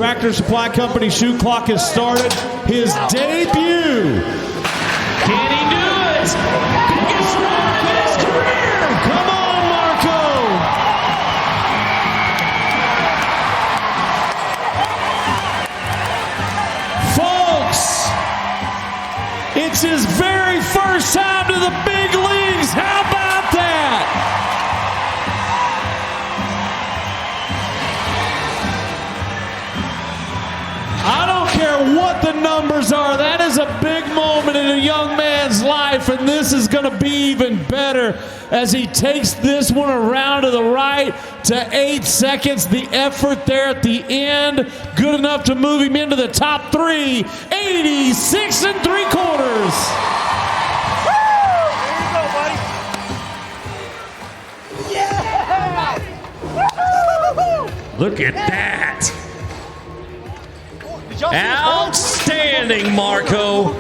Tractor Supply Company shoe clock has started his debut. Can he do it? Biggest run of his career. Come on, Marco. Folks, it's his very first time to the big leagues. How about that? I don't care what the numbers are. That is a big moment in a young man's life, and this is going to be even better as he takes this one around to the right to 8 seconds. The effort there at the end, good enough to move him into the top three. 86 3/4. Look at that. Outstanding, Marco.